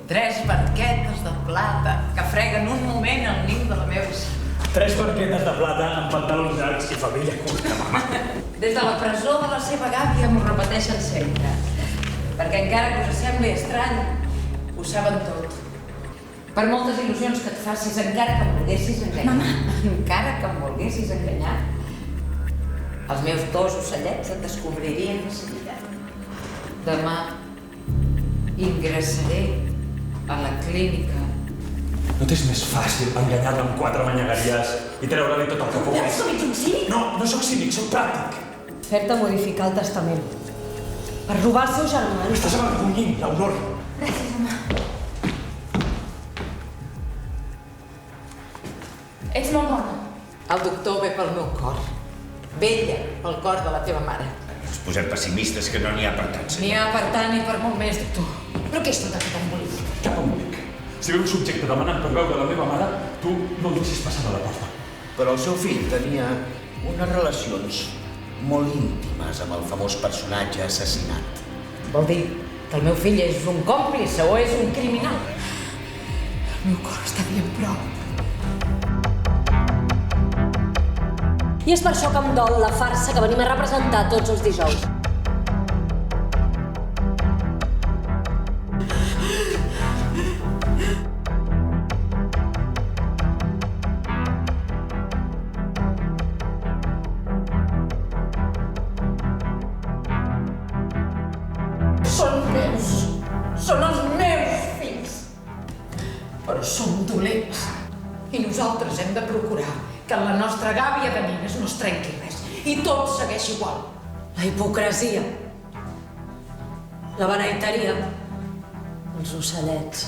3 barquetes de plata que freguen un moment el niu de la meva sang. 3 barquetes de plata amb pantalons llargs i família curta, mama. Des de la presó de la seva gàbia m'ho repeteixen sempre. Perquè encara que us sembli estrany, ho saben tot. Per moltes il·lusions que et facis, encara que em volguessis enganyar. Mama! Encara que em volguessis enganyar, els meus 2 ocellets et descobririen de seguida. Demà ingressaré a la clínica. No t'és més fàcil enganyar-la amb 4 manyegaries i treure-li tot el que puguis? Som ets un cínic? No sóc cínic, sóc pràctic. Fer-te modificar el testament. Per robar el seu germà. Estàs avergonyint, l'Aurora. Gràcies, home. Ets molt bona. El doctor ve pel meu cor. Vetlla pel cor de la teva mare. No ens posem pessimistes, que no n'hi ha per tant. N'hi ha per tant i per molt més, doctor. Però què és tot aquest embolic? Cap embolic. Si ve un subjecte demanant per veure la meva mare, tu no el deixis passar de la porta. Però el seu fill tenia unes relacions molt íntimes amb el famós personatge assassinat. Vol dir que el meu fill és un còmplice o és un criminal? El meu cor està dient prou. I és per això que em dol la farsa que venim a representar tots els dijous. Són meus. Són els meus fills. Però som dolents. I nosaltres hem de procurar que en la nostra gàbia de nines no es trenqui res. I tot segueix igual. La hipocresia. La beneiteria. Els ocellets.